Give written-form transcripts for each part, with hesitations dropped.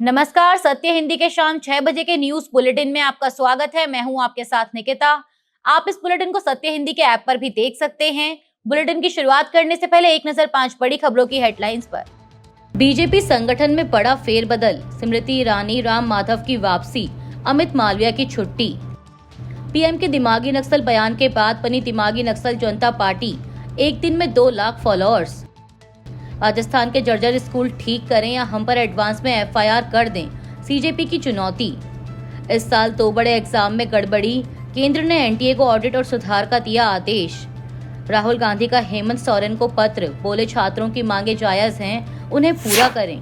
नमस्कार, सत्य हिंदी के शाम 6 बजे के न्यूज बुलेटिन में आपका स्वागत है। मैं हूं आपके साथ निकिता। आप इस बुलेटिन को सत्य हिंदी के ऐप पर भी देख सकते हैं। बुलेटिन की शुरुआत करने से पहले एक नजर 5 बड़ी खबरों की हेडलाइंस पर। बीजेपी संगठन में बड़ा फेरबदल, स्मृति ईरानी, राम माधव की वापसी, अमित मालविया की छुट्टी। पीएम के दिमागी नक्सल बयान के बाद बनी दिमागी नक्सल जनता पार्टी, एक दिन में 2 लाख फॉलोअर्स। राजस्थान के जर्जर स्कूल ठीक करें या हम पर एडवांस में एफआईआर कर दें, सीजेपी की चुनौती। इस साल 2 बड़े एग्जाम में गड़बड़ी, केंद्र ने एनटीए को ऑडिट और सुधार का दिया आदेश। राहुल गांधी का हेमंत सोरेन को पत्र, बोले छात्रों की मांगे जायज हैं, उन्हें पूरा करें।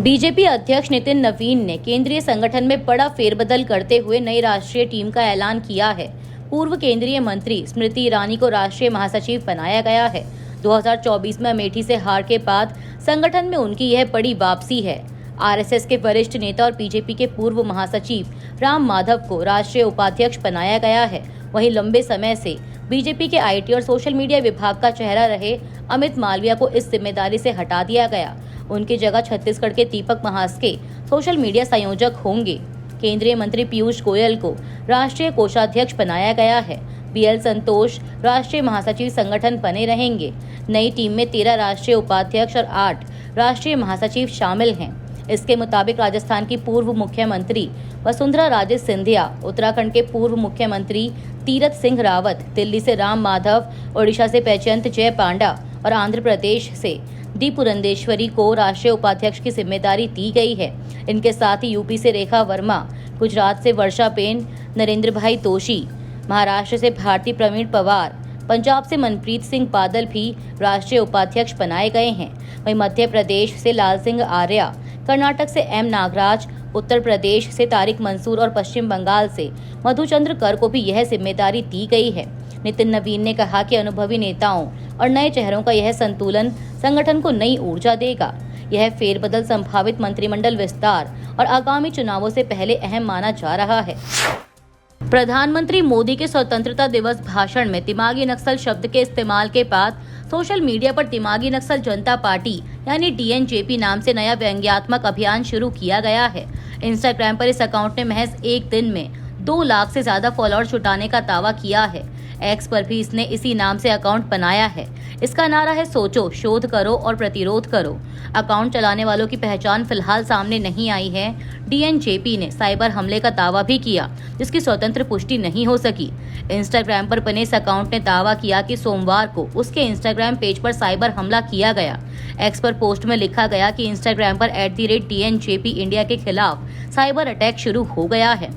बीजेपी अध्यक्ष नितिन नवीन ने केंद्रीय संगठन में बड़ा फेरबदल करते हुए नई राष्ट्रीय टीम का ऐलान किया है। पूर्व केंद्रीय मंत्री स्मृति ईरानी को राष्ट्रीय महासचिव बनाया गया है। 2024 में अमेठी से हार के बाद संगठन में उनकी यह बड़ी वापसी है। आरएसएस के वरिष्ठ नेता और बीजेपी के पूर्व महासचिव राम माधव को राष्ट्रीय उपाध्यक्ष बनाया गया है। वहीं लंबे समय से बीजेपी के आईटी और सोशल मीडिया विभाग का चेहरा रहे अमित मालविया को इस जिम्मेदारी से हटा दिया गया। उनकी जगह छत्तीसगढ़ के दीपक महास्के सोशल मीडिया संयोजक होंगे। केंद्रीय मंत्री पीयूष गोयल को राष्ट्रीय कोषाध्यक्ष बनाया गया है। बीएल संतोष राष्ट्रीय महासचिव संगठन बने रहेंगे। नई टीम में 13 राष्ट्रीय उपाध्यक्ष और 8 राष्ट्रीय महासचिव शामिल हैं। इसके मुताबिक राजस्थान की पूर्व मुख्यमंत्री वसुंधरा राजे सिंधिया, उत्तराखंड के पूर्व मुख्यमंत्री तीरथ सिंह रावत, दिल्ली से राम माधव, ओडिशा से बैजयंत जय पांडा और आंध्र प्रदेश से डी पुरंदेश्वरी को राष्ट्रीय उपाध्यक्ष की जिम्मेदारी दी गई है। इनके साथ ही यूपी से रेखा वर्मा, गुजरात से वर्षा पेन, नरेंद्र भाई तोशी, महाराष्ट्र से भारती प्रवीण पवार, पंजाब से मनप्रीत सिंह बादल भी राष्ट्रीय उपाध्यक्ष बनाए गए हैं। वहीं मध्य प्रदेश से लाल सिंह आर्या, कर्नाटक से एम नागराज, उत्तर प्रदेश से तारिक मंसूर और पश्चिम बंगाल से मधुचंद्र कर को भी यह जिम्मेदारी दी गई है। नितिन नवीन ने कहा कि अनुभवी नेताओं और नए चेहरों का यह संतुलन संगठन को नई ऊर्जा देगा। यह फेरबदल संभावित मंत्रिमंडल विस्तार और आगामी चुनावों से पहले अहम माना जा रहा है। प्रधानमंत्री मोदी के स्वतंत्रता दिवस भाषण में दिमागी नक्सल शब्द के इस्तेमाल के बाद सोशल मीडिया पर दिमागी नक्सल जनता पार्टी यानी डीएनजेपी नाम से नया व्यंग्यात्मक अभियान शुरू किया गया है। इंस्टाग्राम पर इस अकाउंट ने महज एक दिन में 2 लाख से ज्यादा फॉलोअर जुटाने का दावा किया है। एक्स पर भी इसने इसी नाम से अकाउंट बनाया है। इसका नारा है, सोचो, शोध करो और प्रतिरोध करो। अकाउंट चलाने वालों की पहचान फिलहाल सामने नहीं आई है। डीएनजेपी ने साइबर हमले का दावा भी किया, जिसकी स्वतंत्र पुष्टि नहीं हो सकी। इंस्टाग्राम पर बने इस अकाउंट ने दावा किया कि सोमवार को उसके इंस्टाग्राम पेज पर साइबर हमला किया गया। एक्स पर पोस्ट में लिखा गया कि इंस्टाग्राम पर @DNJP इंडिया के खिलाफ साइबर अटैक शुरू हो गया है।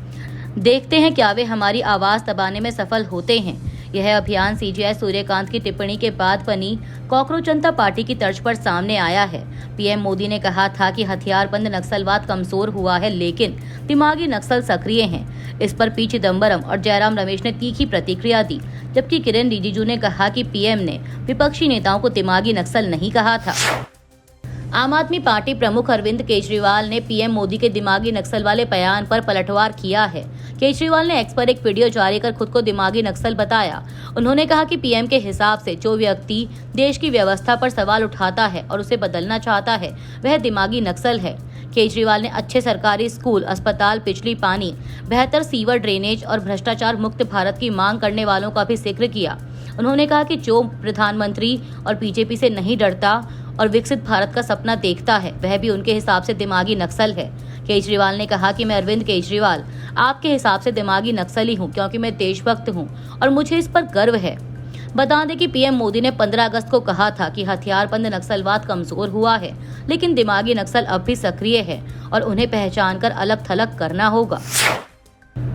देखते हैं क्या वे हमारी आवाज दबाने में सफल होते हैं। यह अभियान सीजीआई सूर्यकांत की टिप्पणी के बाद बनी कॉकरोच जनता पार्टी की तर्ज पर सामने आया है। पीएम मोदी ने कहा था कि हथियारबंद नक्सलवाद कमजोर हुआ है, लेकिन दिमागी नक्सल सक्रिय हैं। इस पर पी चिदम्बरम और जयराम रमेश ने तीखी प्रतिक्रिया दी, जबकि किरेन रिजिजू ने कहा कि पीएम ने विपक्षी नेताओं को दिमागी नक्सल नहीं कहा था। आम आदमी पार्टी प्रमुख अरविंद केजरीवाल ने पीएम मोदी के दिमागी नक्सल वाले बयान पर पलटवार किया है। केजरीवाल ने एक्स पर एक वीडियो जारी कर खुद को दिमागी नक्सल बताया। उन्होंने कहा कि पीएम के हिसाब से जो व्यक्ति देश की व्यवस्था पर सवाल उठाता है और उसे बदलना चाहता है, वह दिमागी नक्सल है। केजरीवाल ने अच्छे सरकारी स्कूल, अस्पताल, बिजली, पानी, बेहतर सीवर ड्रेनेज और भ्रष्टाचार मुक्त भारत की मांग करने वालों का भी जिक्र किया। उन्होंने कहा कि जो प्रधानमंत्री और बीजेपी से नहीं डरता और विकसित भारत का सपना देखता है, वह भी उनके हिसाब से दिमागी नक्सल है। केजरीवाल ने कहा कि मैं अरविंद केजरीवाल आपके हिसाब से दिमागी नक्सली हूं, क्योंकि मैं देशभक्त हूं और मुझे इस पर गर्व है। बता दें कि पीएम मोदी ने 15 अगस्त को कहा था कि हथियारबंद नक्सलवाद कमजोर हुआ है, लेकिन दिमागी नक्सल अब भी सक्रिय है और उन्हें पहचान कर अलग थलग करना होगा।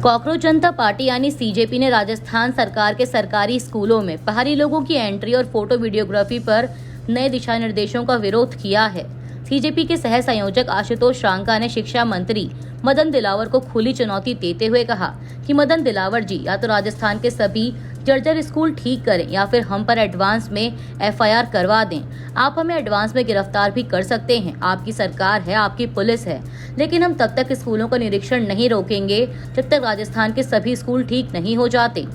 कॉकरोच जनता पार्टी यानी सीजेपी ने राजस्थान सरकार के सरकारी स्कूलों में बाहरी लोगों की एंट्री और फोटो वीडियोग्राफी पर नए दिशा निर्देशों का विरोध किया है। सीजेपी के सह संयोजक आशुतोष शांका ने शिक्षा मंत्री मदन दिलावर को खुली चुनौती देते हुए कहा कि मदन दिलावर जी या तो राजस्थान के सभी जर्जर स्कूल ठीक करें या फिर हम पर एडवांस में एफआईआर करवा दें। आप हमें एडवांस में गिरफ्तार भी कर सकते हैं, आपकी सरकार है, आपकी पुलिस है, लेकिन हम तब तक स्कूलों का निरीक्षण नहीं रोकेंगे जब तक राजस्थान के सभी स्कूल ठीक नहीं हो जाते।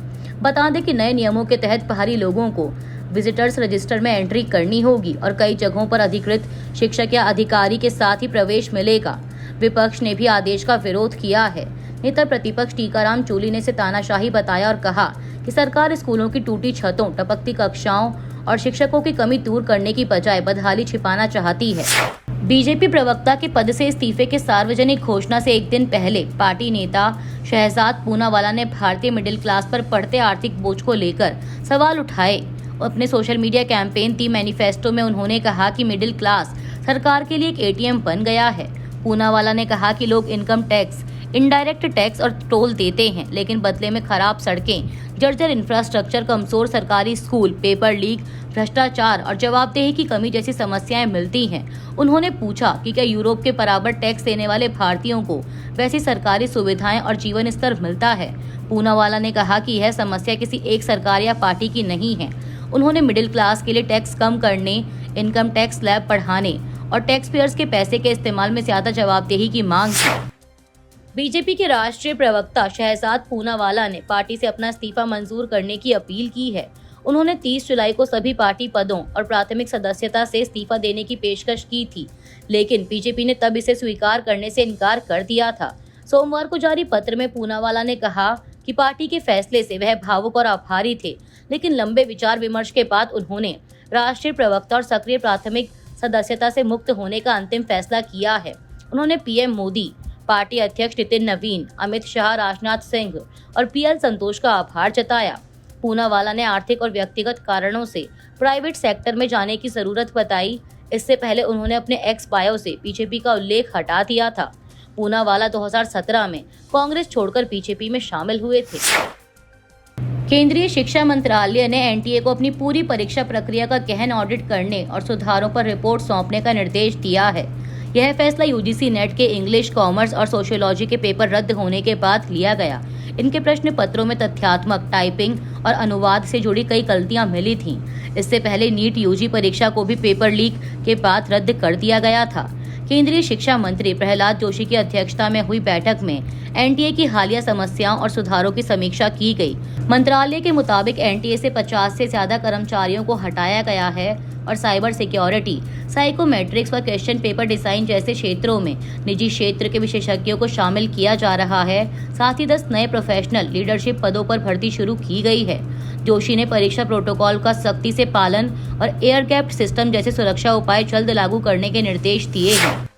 बता दें कि नए नियमों के तहत बाहरी लोगों को विजिटर्स रजिस्टर में एंट्री करनी होगी और कई जगहों पर अधिकृत शिक्षक या अधिकारी के साथ ही प्रवेश मिलेगा। विपक्ष ने भी आदेश का विरोध किया है। नेता प्रतिपक्ष टीकाराम चूली ने इसे तानाशाही बताया और कहा कि सरकार स्कूलों की टूटी छतों, टपकती कक्षाओं और शिक्षकों की कमी दूर करने की बजाय बदहाली छिपाना चाहती है। बीजेपी प्रवक्ता के पद से इस्तीफे के सार्वजनिक घोषणा से एक दिन पहले पार्टी नेता शहजाद पूनावाला ने भारतीय मिडिल क्लास पर पड़ते आर्थिक बोझ को लेकर सवाल उठाए। अपने सोशल मीडिया कैंपेन दी मैनिफेस्टो में उन्होंने कहा कि मिडिल क्लास सरकार के लिए एक एटीएम बन गया है। पूनावाला ने कहा कि लोग इनकम टैक्स, इनडायरेक्ट टैक्स और टोल देते हैं, लेकिन बदले में खराब सड़कें, जर्जर इंफ्रास्ट्रक्चर, कमजोर सरकारी स्कूल, पेपर लीक, भ्रष्टाचार और जवाबदेही की कमी जैसी समस्याएं मिलती हैं। उन्होंने पूछा कि क्या यूरोप के बराबर टैक्स देने वाले भारतीयों को वैसी सरकारी सुविधाएं और जीवन स्तर मिलता है। पूनावाला ने कहा कि यह समस्या किसी एक सरकार या पार्टी की नहीं है। उन्होंने मिडिल क्लास के लिए टैक्स कम करने, इनकम टैक्स स्लैब बढ़ाने और टैक्स पेयर्स के पैसे के इस्तेमाल में ज्यादा जवाबदेही की मांग की। बीजेपी के राष्ट्रीय प्रवक्ता शहजाद पूनावाला ने पार्टी से अपना इस्तीफा मंजूर करने की अपील की है। उन्होंने 30 जुलाई को सभी पार्टी पदों और प्राथमिक सदस्यता से इस्तीफा देने की पेशकश की थी, लेकिन बीजेपी ने तब इसे स्वीकार करने से इनकार कर दिया था। सोमवार को जारी पत्र में पूनावाला ने कहा कि पार्टी के फैसले से वह भावुक और आभारी थे, लेकिन लंबे विचार विमर्श के बाद उन्होंने राष्ट्रीय प्रवक्ता और सक्रिय प्राथमिक सदस्यता से मुक्त होने का अंतिम फैसला किया है। उन्होंने पीएम मोदी, पार्टी अध्यक्ष नितिन नवीन, अमित शाह, राजनाथ सिंह और पीएल संतोष का आभार जताया। पूनावाला ने आर्थिक और व्यक्तिगत कारणों से प्राइवेट सेक्टर में जाने की जरूरत बताई। इससे पहले उन्होंने अपने एक्स बायो से बीजेपी का उल्लेख हटा दिया था। पूनावाला 2017 में कांग्रेस छोड़कर बीजेपी में शामिल हुए थे। केंद्रीय शिक्षा मंत्रालय ने एनटीए को अपनी पूरी परीक्षा प्रक्रिया का गहन ऑडिट करने और सुधारों पर रिपोर्ट सौंपने का निर्देश दिया है। यह फैसला यूजीसी नेट के इंग्लिश, कॉमर्स और सोशियोलॉजी के पेपर रद्द होने के बाद लिया गया। इनके प्रश्न पत्रों में तथ्यात्मक, टाइपिंग और अनुवाद से जुड़ी कई गलतियां मिली थीं। इससे पहले नीट यूजी परीक्षा को भी पेपर लीक के बाद रद्द कर दिया गया था। केंद्रीय शिक्षा मंत्री प्रहलाद जोशी की अध्यक्षता में हुई बैठक में एनटीए की हालिया समस्याओं और सुधारों की समीक्षा की गई। मंत्रालय के मुताबिक एनटीए से 50 से ज्यादा कर्मचारियों को हटाया गया है और साइबर सिक्योरिटी, साइकोमेट्रिक्स और क्वेश्चन पेपर डिजाइन जैसे क्षेत्रों में निजी क्षेत्र के विशेषज्ञों को शामिल किया जा रहा है। साथ ही 10 नए प्रोफेशनल लीडरशिप पदों पर भर्ती शुरू की गई है। जोशी ने परीक्षा प्रोटोकॉल का सख्ती से पालन और एयर गैप्ड सिस्टम जैसे सुरक्षा उपाय जल्द लागू करने के निर्देश दिए हैं।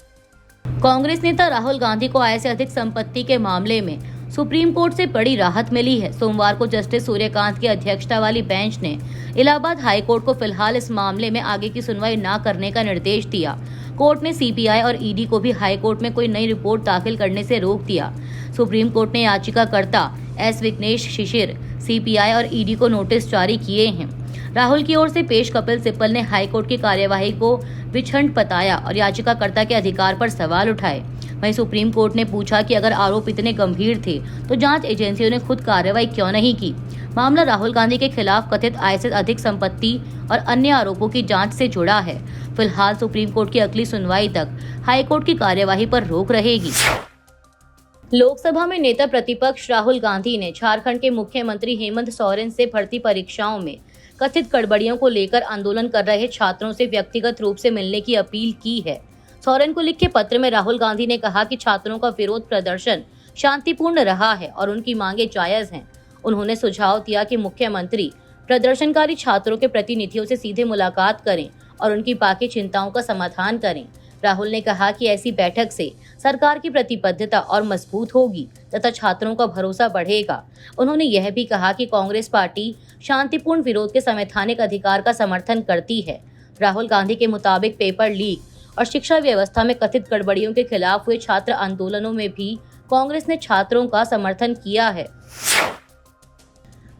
कांग्रेस नेता राहुल गांधी को आय से अधिक संपत्ति के मामले में सुप्रीम कोर्ट से बड़ी राहत मिली है। सोमवार को जस्टिस सूर्यकांत की अध्यक्षता वाली बेंच ने इलाहाबाद हाई कोर्ट को फिलहाल इस मामले में आगे की सुनवाई न करने का निर्देश दिया। कोर्ट ने सीबीआई और ईडी को भी हाई कोर्ट में कोई नई रिपोर्ट दाखिल करने से रोक दिया। सुप्रीम कोर्ट ने याचिकाकर्ता एस विघ्नेश शिशिर, सीबीआई और ईडी को नोटिस जारी किए हैं। राहुल की ओर से पेश कपिल सिब्बल ने हाई कोर्ट की कार्यवाही को विछंड बताया और याचिकाकर्ता के अधिकार पर सवाल उठाए। वहीं सुप्रीम कोर्ट ने पूछा कि अगर आरोप इतने गंभीर थे तो जांच एजेंसियों ने खुद कार्रवाई क्यों नहीं की। मामला राहुल गांधी के खिलाफ कथित आय से अधिक संपत्ति और अन्य आरोपों की जांच से जुड़ा है। फिलहाल सुप्रीम कोर्ट की अगली सुनवाई तक हाई कोर्ट की कार्यवाही पर रोक रहेगी। लोकसभा में नेता प्रतिपक्ष राहुल गांधी ने झारखंड के मुख्यमंत्री हेमंत सोरेन से भर्ती परीक्षाओं में कथित गड़बड़ियों को लेकर आंदोलन कर रहे छात्रों से व्यक्तिगत रूप से मिलने की अपील की है। सोरेन को लिखे पत्र में राहुल गांधी ने कहा कि छात्रों का विरोध प्रदर्शन शांतिपूर्ण रहा है और उनकी मांगे जायज हैं। उन्होंने सुझाव दिया कि मुख्यमंत्री प्रदर्शनकारी छात्रों के प्रतिनिधियों से सीधे मुलाकात करें और उनकी बाकी चिंताओं का समाधान करें। राहुल ने कहा कि ऐसी बैठक से सरकार की प्रतिबद्धता और मजबूत होगी तथा छात्रों का भरोसा बढ़ेगा। उन्होंने यह भी कहा कि कांग्रेस पार्टी शांतिपूर्ण विरोध के संवैधानिक अधिकार का समर्थन करती है। राहुल गांधी के मुताबिक पेपर लीक और शिक्षा व्यवस्था में कथित गड़बड़ियों के खिलाफ हुए छात्र आंदोलनों में भी कांग्रेस ने छात्रों का समर्थन किया है।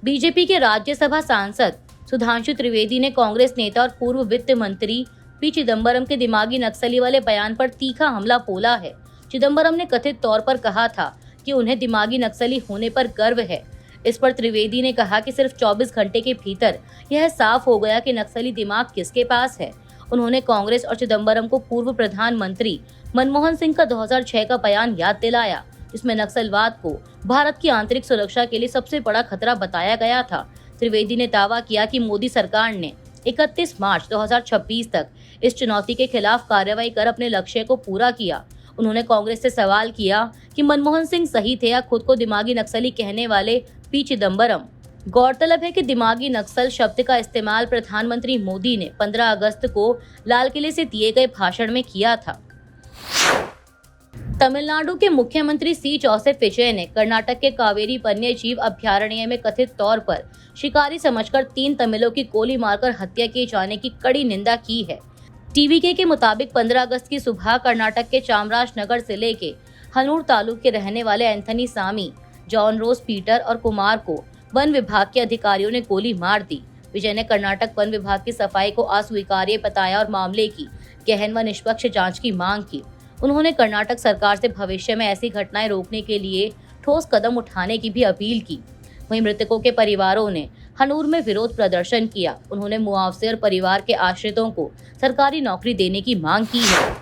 बीजेपी के राज्यसभा सांसद सुधांशु त्रिवेदी ने कांग्रेस नेता और पूर्व वित्त मंत्री पी चिदम्बरम के दिमागी नक्सली वाले बयान पर तीखा हमला बोला है। चिदम्बरम ने कथित तौर पर कहा था कि उन्हें दिमागी नक्सली होने पर गर्व है। इस पर त्रिवेदी ने कहा कि सिर्फ 24 घंटे के भीतर यह साफ हो गया कि नक्सली दिमाग किसके पास है। उन्होंने कांग्रेस और चिदम्बरम को पूर्व प्रधानमंत्री मनमोहन सिंह का 2006 का बयान याद दिलाया, जिसमें नक्सलवाद को भारत की आंतरिक सुरक्षा के लिए सबसे बड़ा खतरा बताया गया था। त्रिवेदी ने दावा किया कि मोदी सरकार ने 31 मार्च 2026 तक इस चुनौती के खिलाफ कार्रवाई कर अपने लक्ष्य को पूरा किया। उन्होंने कांग्रेस से सवाल किया कि मनमोहन सिंह सही थे या खुद को दिमागी नक्सली कहने वाले पी चिदम्बरम। गौरतलब है कि दिमागी नक्सल शब्द का इस्तेमाल प्रधानमंत्री मोदी ने 15 अगस्त को लाल किले से दिए गए भाषण में किया था। तमिलनाडु के मुख्यमंत्री सी जोसेफ विजय ने कर्नाटक के कावेरी वन्य जीव अभयारण्य में कथित तौर पर शिकारी समझकर 3 तमिलों की गोली मारकर हत्या किए जाने की कड़ी निंदा की है। टीवीके के मुताबिक 15 अगस्त की सुबह कर्नाटक के चामराजनगर जिले के हनूर तालुक के रहने वाले एंथनी सामी, जॉन रोज पीटर और कुमार को वन विभाग के अधिकारियों ने गोली मार दी। विजय ने कर्नाटक वन विभाग की सफाई को अस्वीकार्य बताया और मामले की गहन व निष्पक्ष जांच की मांग की। उन्होंने कर्नाटक सरकार से भविष्य में ऐसी घटनाएं रोकने के लिए ठोस कदम उठाने की भी अपील की। वहीं मृतकों के परिवारों ने हनूर में विरोध प्रदर्शन किया। उन्होंने मुआवजे और परिवार के आश्रितों को सरकारी नौकरी देने की मांग की है।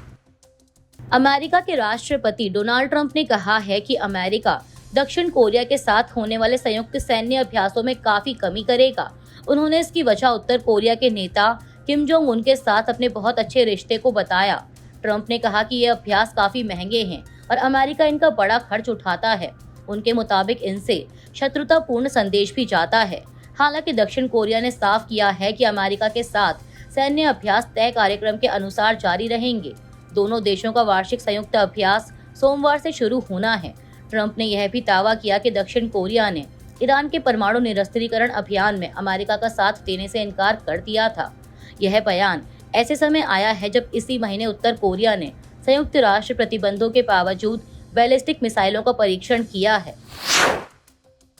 अमेरिका के राष्ट्रपति डोनाल्ड ट्रंप ने कहा है कि अमेरिका दक्षिण कोरिया के साथ होने वाले संयुक्त सैन्य अभ्यासों में काफी कमी करेगा। उन्होंने इसकी वजह उत्तर कोरिया के नेता किम जोंग उन के साथ अपने बहुत अच्छे रिश्ते को बताया। ट्रंप ने कहा कि ये अभ्यास काफी महंगे हैं और अमेरिका इनका बड़ा खर्च उठाता है। उनके मुताबिक इनसे शत्रुतापूर्ण संदेश भी जाता है। हालांकि दक्षिण कोरिया ने साफ किया है कि अमेरिका के साथ सैन्य अभ्यास तय कार्यक्रम के अनुसार जारी रहेंगे। दोनों देशों का वार्षिक संयुक्त अभ्यास सोमवार से शुरू होना है। ट्रंप ने यह भी दावा किया कि दक्षिण कोरिया ने ईरान के परमाणु निरस्त्रीकरण अभियान में अमेरिका का साथ देने से इनकार कर दिया था। यह बयान ऐसे समय आया है जब इसी महीने उत्तर कोरिया ने संयुक्त राष्ट्र प्रतिबंधों के बावजूद बैलिस्टिक मिसाइलों का परीक्षण किया है।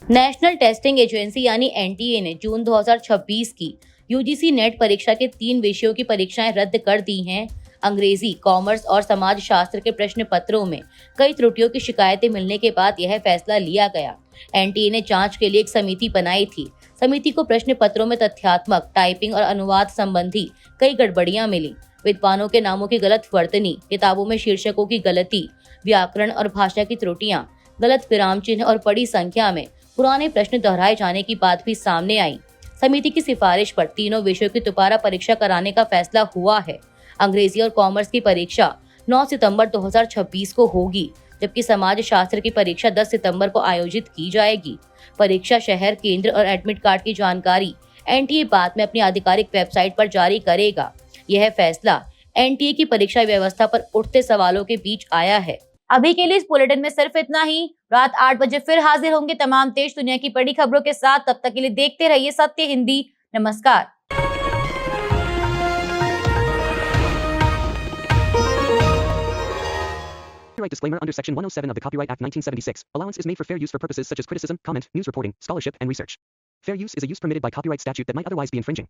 नेशनल टेस्टिंग एजेंसी यानी एनटीए ने जून 2026 की यूजीसी नेट परीक्षा के 3 विषयों की परीक्षाएं रद्द कर दी हैं। अंग्रेजी, कॉमर्स और समाज शास्त्र के प्रश्न पत्रों में कई त्रुटियों की शिकायतें मिलने के बाद यह फैसला लिया गया। एनटीए ने जांच के लिए एक समिति बनाई थी। समिति को प्रश्न पत्रों में तथ्यात्मक, टाइपिंग और अनुवाद संबंधी कई गड़बड़ियां मिली। विद्वानों के नामों की गलत वर्तनी, किताबों में शीर्षकों की गलती, व्याकरण और भाषा की त्रुटियां, गलत विराम चिन्ह और बड़ी संख्या में पुराने प्रश्न दोहराए जाने की बात भी सामने आई। समिति की सिफारिश पर तीनों विषयों की दोबारा परीक्षा कराने का फैसला हुआ है। अंग्रेजी और कॉमर्स की परीक्षा 9 सितंबर 2026 को होगी, जबकि समाज शास्त्र की परीक्षा 10 सितंबर को आयोजित की जाएगी। परीक्षा शहर, केंद्र और एडमिट कार्ड की जानकारी एनटीए बाद में अपनी आधिकारिक वेबसाइट पर जारी करेगा। यह फैसला एनटीए की परीक्षा व्यवस्था पर उठते सवालों के बीच आया है। अभी के लिए इस बुलेटिन में सिर्फ इतना ही। रात 8 बजे फिर हाजिर होंगे तमाम देश दुनिया की बड़ी खबरों के साथ। तब तक के लिए देखते रहिए सत्य हिंदी। नमस्कार। Copyright disclaimer under Section 107 of the Copyright Act 1976. Allowance is made for fair use for purposes such as criticism, comment, news reporting, scholarship, and research. Fair use is a use permitted by copyright statute that might otherwise be infringing.